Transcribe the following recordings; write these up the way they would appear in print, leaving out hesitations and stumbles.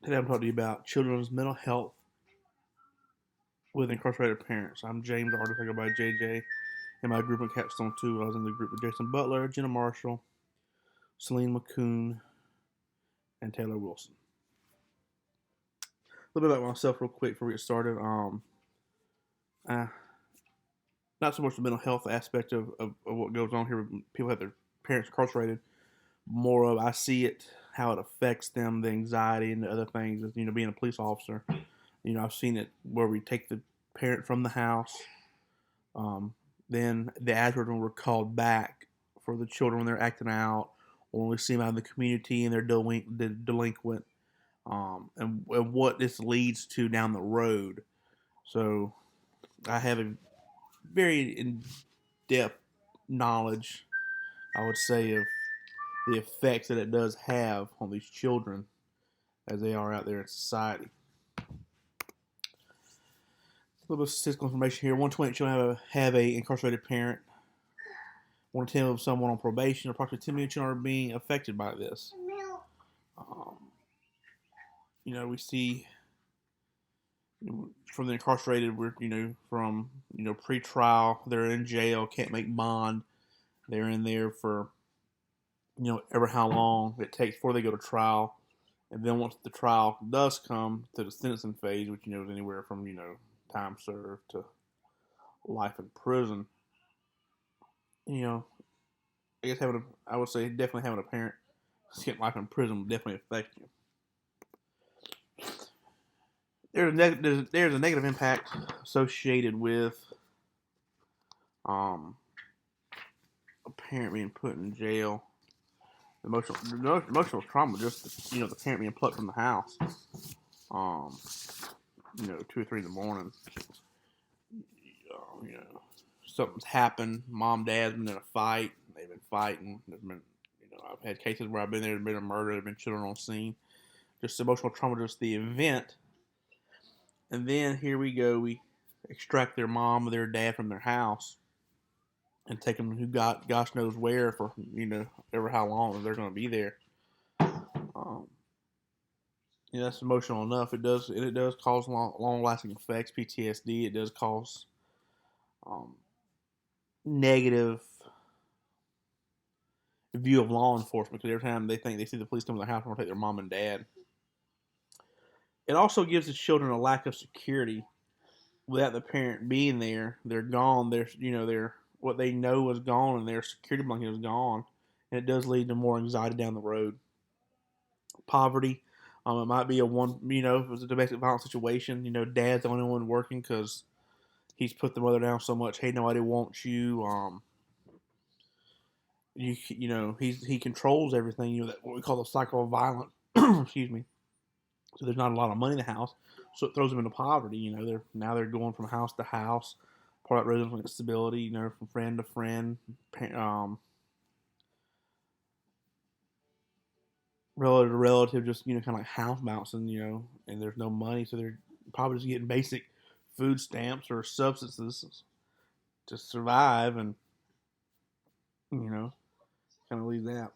Today I'm talking to you about children's mental health with incarcerated parents. I'm James Ardis. I go by JJ. In my group in Capstone II, I was in the group with Jason Butler, Jenna Marshall, Celine McCoon, and Taylor Wilson. A little bit about myself, real quick, before we get started. Uh, Not so much the mental health aspect of what goes on here when people have their parents incarcerated. More of I see it, how it affects them, the anxiety and the other things. Being a police officer, I've seen it where we take the parent from the house. Then the afterwards when we're called back for the children when they're acting out, or when we see them out in the community and they're delinquent, and what this leads to down the road. So I have a very in-depth knowledge, I would say, of the effects that it does have on these children as they are out there in society. A little bit of statistical information here. 120 children have a incarcerated parent. 1 in 10 of someone on probation. Approximately 10 million children are being affected by this. We see from the incarcerated, we're from pre-trial, they're in jail, can't make bond. They're in there for ever how long it takes before they go to trial, and then once the trial does come to the sentencing phase, which is anywhere from time served to life in prison. I guess I would say definitely having a parent get life in prison will definitely affect you. There's a negative impact associated with a parent being put in jail. Emotional trauma, just the parent being plucked from the house. 2 or 3 in the morning. Something's happened. Mom, dad's been in a fight. They've been fighting. There's been, I've had cases where I've been there. There's been a murder. There's been children on scene. Just emotional trauma, just the event. And then here we go. We extract their mom or their dad from their house and take them who got gosh knows where for ever how long they're going to be there. That's emotional enough. It does cause long lasting effects, PTSD. It does cause negative view of law enforcement, because every time they think they see the police come to their house, they're going to take their mom and dad. It also gives the children a lack of security. Without the parent being there, they're gone. They're what they know is gone, and their security blanket is gone, and it does lead to more anxiety down the road. Poverty. It might be if it was a domestic violence situation. Dad's the only one working because he's put the mother down so much. Hey, nobody wants you. He controls everything. That what we call the cycle of violence. Excuse me. So there's not a lot of money in the house, so it throws them into poverty. They're going from house to house, part of that residential instability. From friend to friend, relative to relative, just kind of like house bouncing. And there's no money, so they're probably just getting basic food stamps or substances to survive, and kind of leave that.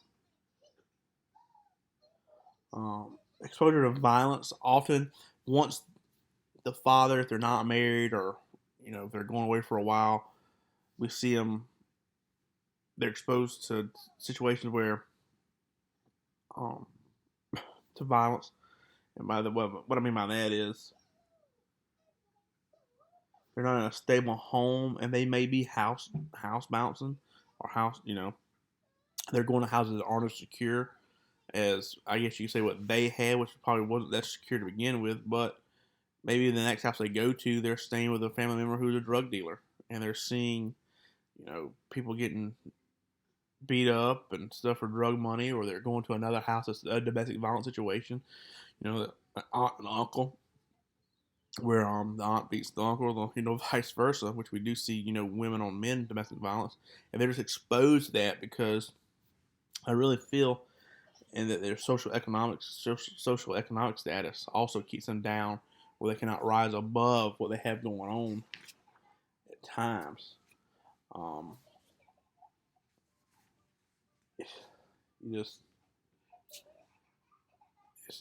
Exposure to violence often, once the father, if they're not married or if they're going away for a while, we see them. They're exposed to situations where to violence, and what I mean by that is they're not in a stable home, and they may be house bouncing or house. They're going to houses that aren't as secure as, I guess you could say, what they had, which probably wasn't that secure to begin with. But maybe the next house they go to, they're staying with a family member who's a drug dealer, and they're seeing, people getting beat up and stuff for drug money, or they're going to another house that's a domestic violence situation. An aunt and uncle, where the aunt beats the uncle, vice versa, which we do see, women on men domestic violence, and they're just exposed to that because I really feel, and that their social economic status also keeps them down, where they cannot rise above what they have going on at times.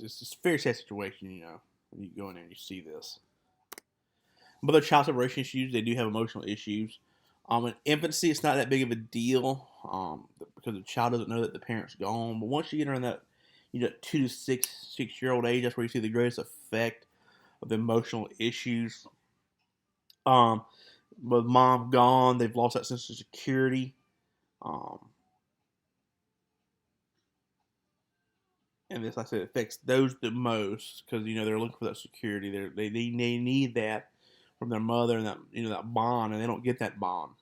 it's a very sad situation, when you go in there and you see this. But their child separation issues, they do have emotional issues. In infancy, it's not that big of a deal because the child doesn't know that the parent's gone. But once you get around that, 2 to 6 year old age, that's where you see the greatest effect of the emotional issues. Um, with mom gone, they've lost that sense of security. Um, and this, like I said, affects those the most because they're looking for that security. They need that from their mother and that bond, and they don't get that bond.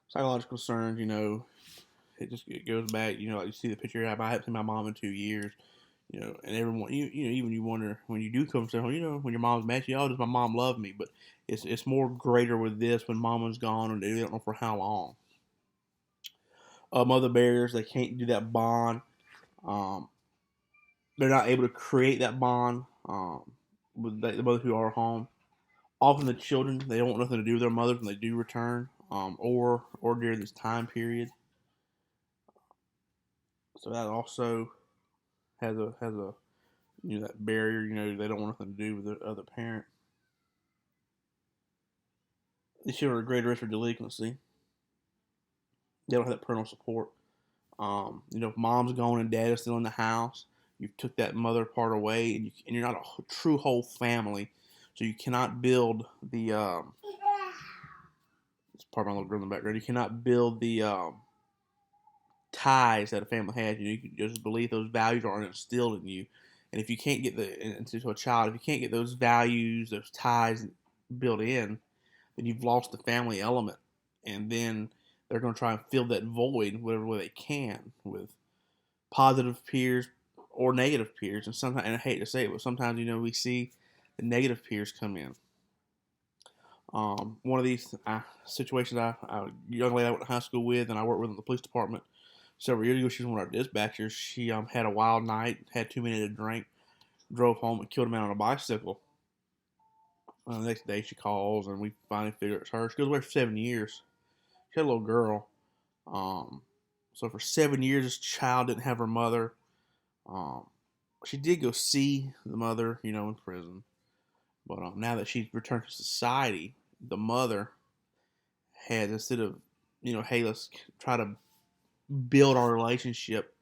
Psychological concerns, it goes back. Like you see the picture. I haven't seen my mom in 2 years. And everyone, even you wonder when you do come home, when your mom's mad, oh, does my mom love me? But it's more greater with this when mama's gone and they don't know for how long. Mother bears, they can't do that bond. Um, they're not able to create that bond with the mothers who are home. Often the children, they don't want nothing to do with their mothers when they do return, or during this time period. So that also has a that barrier. They don't want nothing to do with the other parent. The children are at greater risk for delinquency. They don't have that parental support. If mom's gone and dad is still in the house, you took that mother part away, and you're not a true whole family, so you cannot build the. It's part of my little girl in the background. You cannot build the ties that a family has. You can just believe those values are instilled in you, and if you can't get into a child, if you can't get those values, those ties built in, then you've lost the family element, and then they're going to try and fill that void whatever way they can with positive peers or negative peers. And sometimes, and I hate to say it, but sometimes we see the negative peers come in. One of these situations, a young lady I went to high school with, and I worked with in the police department several years ago. She was one of our dispatchers. She had a wild night, had too many to drink, drove home and killed a man on a bicycle. The next day she calls and we finally figure it's her. She goes away for 7 years. She had a little girl. So for 7 years, this child didn't have her mother. Um, she did go see the mother, in prison. But now that she's returned to society, the mother has, instead of, hey, let's try to build our relationship,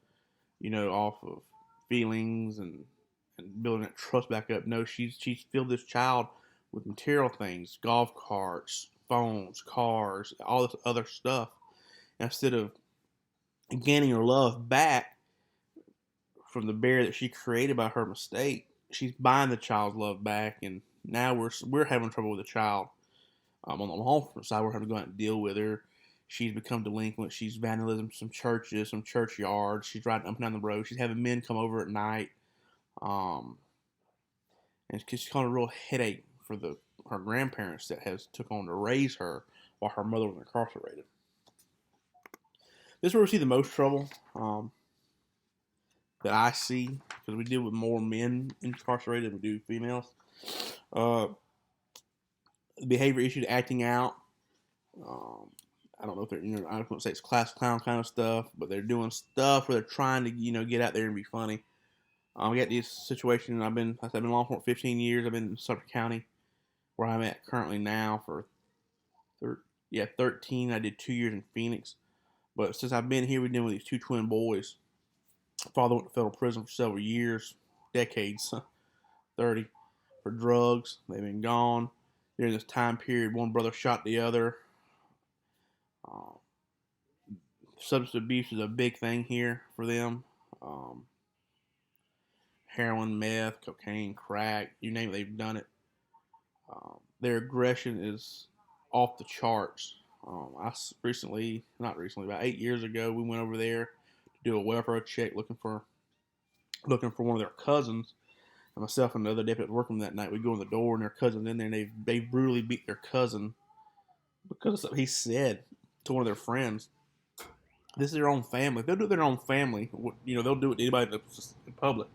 off of feelings and building that trust back up. No, she's filled this child with material things, golf carts, phones, cars, all this other stuff. Instead of gaining her love back from the barrier that she created by her mistake, she's buying the child's love back, and now we're having trouble with the child. On the home side, we're having to go out and deal with her. She's become delinquent. She's vandalism some churches, some churchyards. She's riding up and down the road. She's having men come over at night. And she's causing a real headache for her grandparents that has took on to raise her while her mother was incarcerated. This is where we see the most trouble that I see, because we deal with more men incarcerated than we do females. Behavior issues, acting out. I don't know if they're, I don't say it's class clown kind of stuff, but they're doing stuff where they're trying to, get out there and be funny. We got these situations. I've been law enforcement 15 years. I've been in Suffolk County, where I'm at currently now for 13. I did 2 years in Phoenix, but since I've been here, we've been with these two twin boys. Father went to federal prison for several years, decades, 30, for drugs. They've been gone during this time period. One brother shot the other. Substance abuse is a big thing here for them. Heroin, meth, cocaine, crack, you name it, they've done it. Their aggression is off the charts. Not recently, about 8 years ago, we went over there to do a welfare check, looking for one of their cousins. And myself and the other deputy working that night, we go in the door and their cousin's in there, and they brutally beat their cousin because of something he said to one of their friends. This is their own family. If they'll do it to their own family, they'll do it to anybody in public.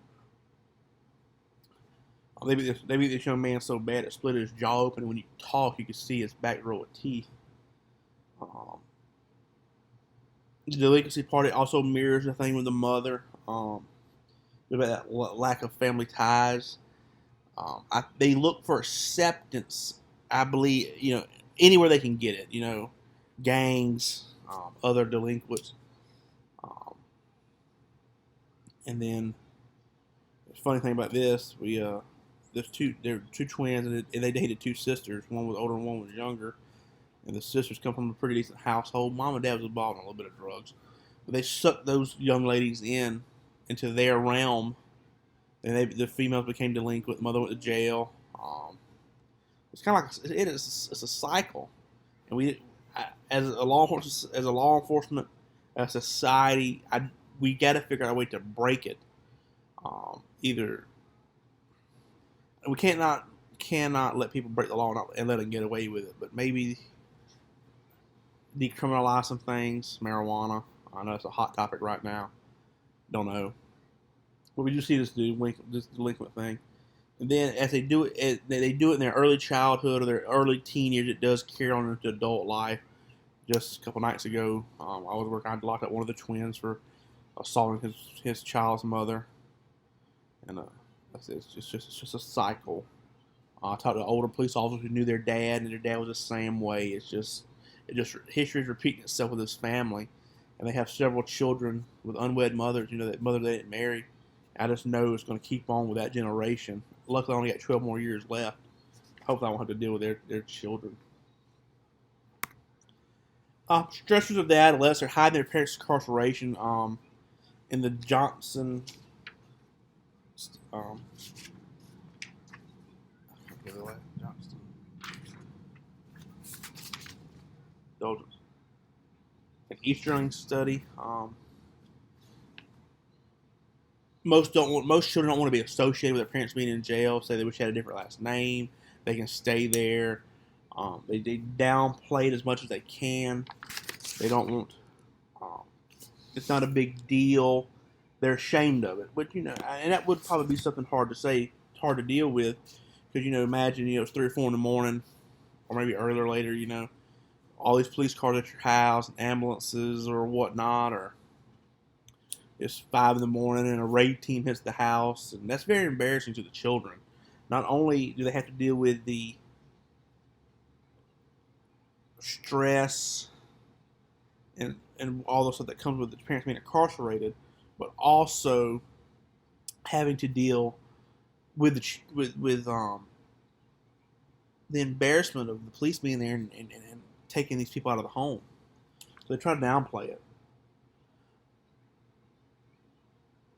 They beat this young man so bad it split his jaw open, and when you talk, you can see his back row of teeth. The delinquency party also mirrors the thing with the mother. about that lack of family ties. They look for acceptance. I believe anywhere they can get it. Gangs, other delinquents, um, and then the funny thing about this, they're two twins, and they dated two sisters. One was older and one was younger. And the sisters come from a pretty decent household. Mom and dad was involved in a little bit of drugs, but they sucked those young ladies into their realm, and the females became delinquent. The mother went to jail. It's kind of like it's a cycle, and as a law enforcement, a society, we got to figure out a way to break it. Either we cannot let people break the law and let them get away with it, but maybe decriminalize some things, marijuana. I know it's a hot topic right now. Don't know. But we just see this delinquent thing. And then as they do it, they do it in their early childhood or their early teen years. It does carry on into adult life. Just a couple nights ago, I was working. I locked up one of the twins for assaulting his child's mother, and it's just a cycle. I talked to older police officers who knew their dad, and their dad was the same way. It's just history is repeating itself with his family, and they have several children with unwed mothers. That mother they didn't marry. I just know it's going to keep on with that generation. Luckily, I only got 12 more years left. Hopefully, I won't have to deal with their children. Stressors of the adolescents are hiding their parents' incarceration. In the Johnson, Indulgence. An Eastern study. Most children don't want to be associated with their parents being in jail. Say they wish they had a different last name. They can stay there. They downplay it as much as they can. They don't want. It's not a big deal. They're ashamed of it, but and that would probably be something hard to say, hard to deal with, because imagine it's 3 or 4 in the morning, or maybe earlier, later. All these police cars at your house, and ambulances or whatnot, or it's 5 in the morning and a raid team hits the house, and that's very embarrassing to the children. Not only do they have to deal with the stress and all the stuff that comes with the parents being incarcerated, but also having to deal with the embarrassment of the police being there and taking these people out of the home. So they try to downplay it.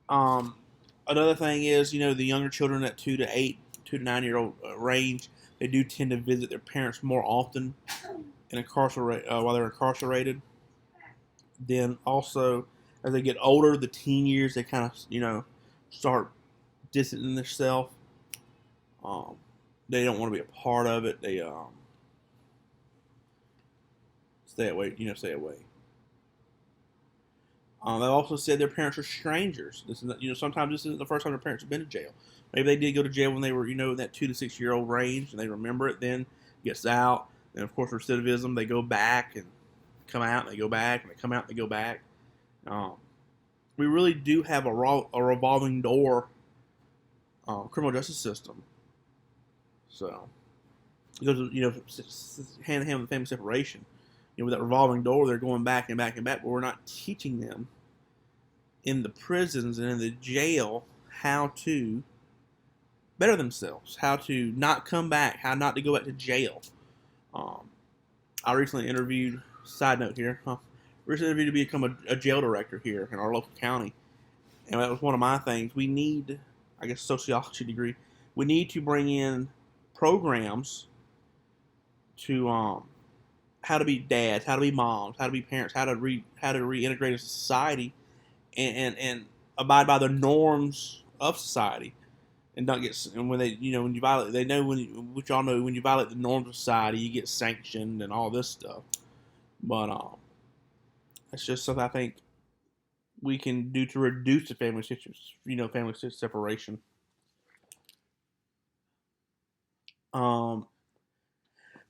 Another thing is, the younger children at 2 to 9 year old range, they do tend to visit their parents more often while they're incarcerated. Then also, as they get older, the teen years, they kind of, start distancing themselves. They don't want to be a part of it. They stay away. Stay away. They also said their parents are strangers. This is, sometimes this isn't the first time their parents have been to jail. Maybe they did go to jail when they were, in that 2 to 6 year old range, and they remember it. Then gets out, and of course recidivism. They go back and come out, and they go back, and they come out, and they go back. We really do have a revolving door criminal justice system. So it goes, hand in hand with family separation. With that revolving door, they're going back and back and back, but we're not teaching them in the prisons and in the jail how to better themselves, how to not come back, how not to go back to jail. I recently interviewed, side note here, recently interviewed to become a jail director here in our local county. And that was one of my things. We need, I guess, sociology degree. We need to bring in programs to how to be dads, how to be moms, how to be parents, how to reintegrate into society, and abide by the norms of society, and not get, and when they when you violate, they know which y'all know, when you violate the norms of society, you get sanctioned and all this stuff. But it's just something I think we can do to reduce the family separation.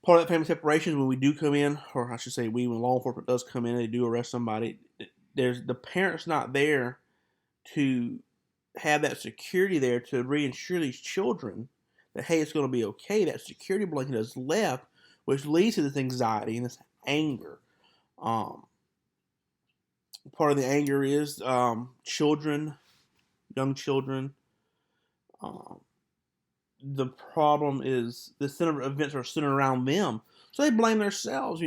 Part of that family separation is when we do come in, or I should say, when law enforcement does come in and they do arrest somebody, there's the parent's not there to have that security there to reassure these children that, hey, it's going to be okay. That security blanket is left, which leads to this anxiety and this anger. Um, Part of the anger is children, young children. Um, the problem is the center of events are centered around them, so they blame themselves.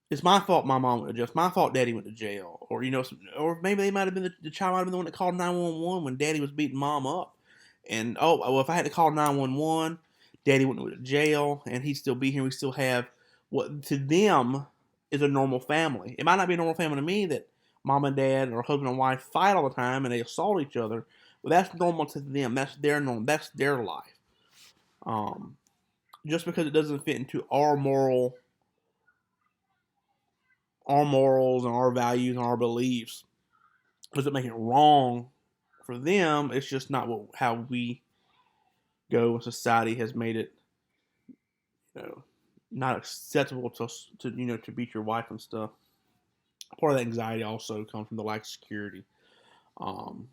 It's my fault my mom went to jail. It's my fault daddy went to jail. Or maybe they might have been the child might have been the one that called 911 when daddy was beating mom up. And if I had to call 911, daddy wouldn't go to jail and he'd still be here. We still have what to them is a normal family. It might not be a normal family to me that mom and dad or husband and wife fight all the time and they assault each other. But that's normal to them. That's their norm. That's their life. Just because it doesn't fit into our morals and our values and our beliefs doesn't make it wrong for them. It's just not how we go. Society has made it, not acceptable to beat your wife and stuff. Part of that anxiety also comes from the lack of security. Um,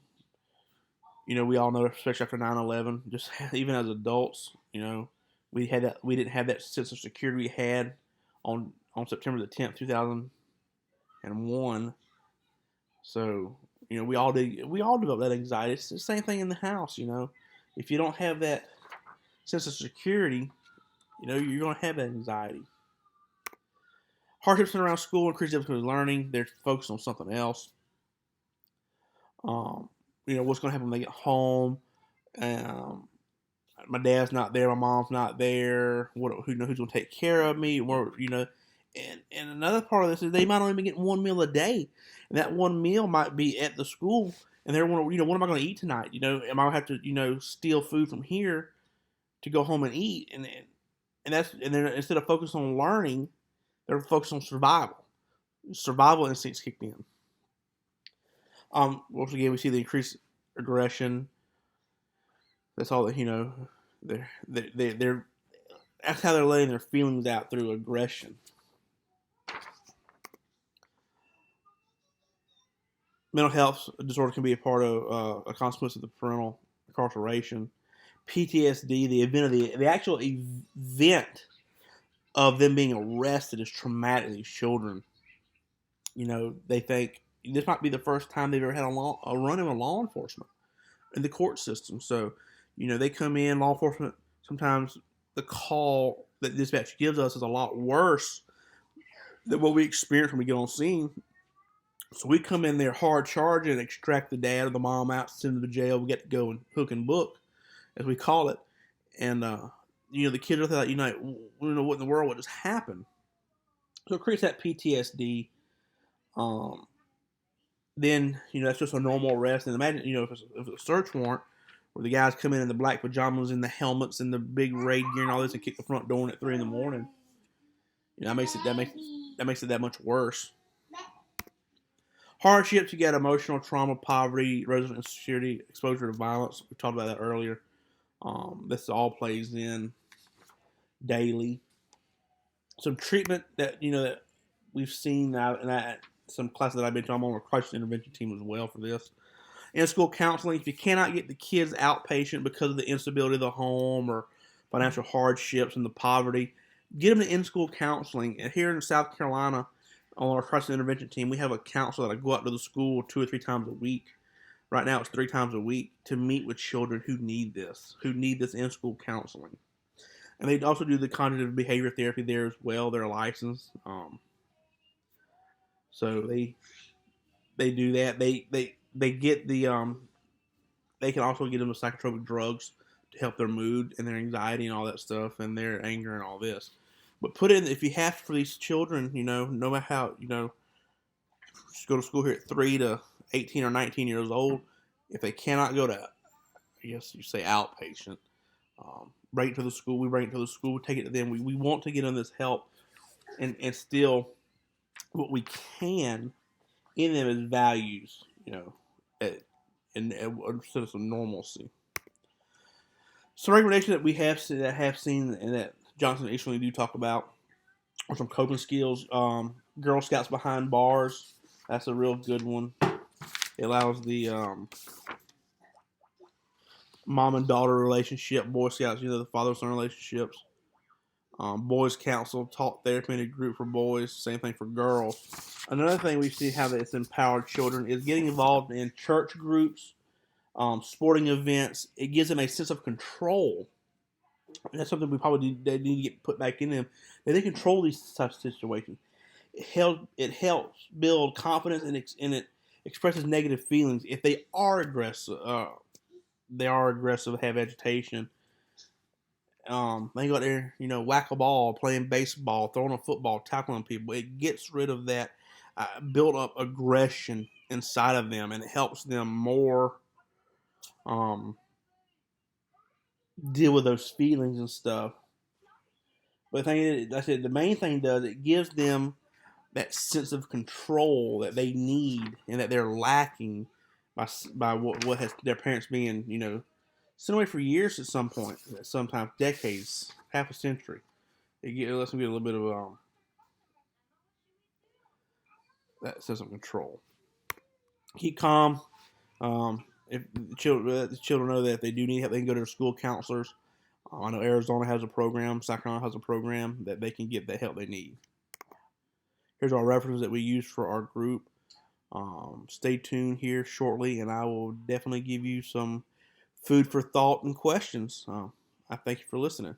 we all know, especially after 9/11, just even as adults, we didn't have that sense of security we had on September the 10th, 2001. So, we all develop that anxiety. It's the same thing in the house. If you don't have that sense of security, you're going to have that anxiety. Hardships around school increase difficulty learning. They're focused on something else. What's going to happen when they get home? My dad's not there. My mom's not there. Who's going to take care of me? And another part of this is they might only be getting one meal a day, and that one meal might be at the school. And they're wondering, what am I going to eat tonight? Am I going to have to, steal food from here to go home and eat? And then instead of focusing on learning, they're focused on survival. Survival instincts kicked in. Once again, we see the increased aggression. That's all that they're that's how they're letting their feelings out, through aggression. Mental health disorder can be a part of a consequence of the parental incarceration. PTSD, the event of the actual event of them being arrested, is traumatic to these children. They think this might be the first time they've ever had a run-in with law enforcement in the court system. So, they come in, law enforcement, sometimes the call that dispatch gives us is a lot worse than what we experience when we get on scene. So we come in there hard charging and extract the dad or the mom out, send them to jail. We get to go and hook and book, as we call it. And, the kids are like, we don't know what in the world, what just happened. So it creates that PTSD. Then, that's just a normal arrest. And imagine, if it's a search warrant where the guys come in the black pajamas and the helmets and the big raid gear and all this and kick the front door in at 3 a.m. That makes it that much worse. Hardships, you got emotional trauma, poverty, resident insecurity, exposure to violence. We talked about that earlier. This all plays in daily. Some treatment that that we've seen now, and some classes that I've been to. I'm on a crisis intervention team as well for this. In-school counseling. If you cannot get the kids outpatient because of the instability of the home or financial hardships and the poverty, get them to in-school counseling. And here in South Carolina, on our crisis intervention team, we have a counselor that go out to the school 2 or 3 times a week. Right now, it's 3 times a week to meet with children who need this in-school counseling. And they also do the cognitive behavior therapy there as well. They're licensed, so they do that. They get the they can also get them the psychotropic drugs to help their mood and their anxiety and all that stuff and their anger and all this. But if you have for these children, no matter how, just go to school here at 3 to 18 or 19 years old. If they cannot go to, I guess you say outpatient, bring it to the school. We bring it to the school. We take it to them. We want to get them this help and instill what we can in them as values, and a sense of normalcy. Some recommendations that we have seen and that Johnson and Easterly do talk about are some coping skills. Girl Scouts behind bars. That's a real good one. It allows the mom and daughter relationship, Boy Scouts, the father son relationships. Boys Council, talk therapy in a group for boys, same thing for girls. Another thing we see how it's empowered children is getting involved in church groups, sporting events. It gives them a sense of control. And that's something we probably need to get put back in them. That they control these types of situations. It helps build confidence and it expresses negative feelings. If they are aggressive, have agitation. They go out there, whack a ball, playing baseball, throwing a football, tackling people. It gets rid of that built up aggression inside of them, and it helps them more um, deal with those feelings and stuff. But the thing is, like I said, the main thing does it gives them that sense of control that they need and that they're lacking by what has their parents being sent away for years at some point, sometimes decades, half a century. It lets them get a little bit of that sense of control. Keep calm. If the children know that if they do need help, they can go to their school counselors. I know Arizona has a program, South Carolina has a program that they can get the help they need. Here's our references that we use for our group. Stay tuned here shortly, and I will definitely give you some food for thought and questions. I thank you for listening.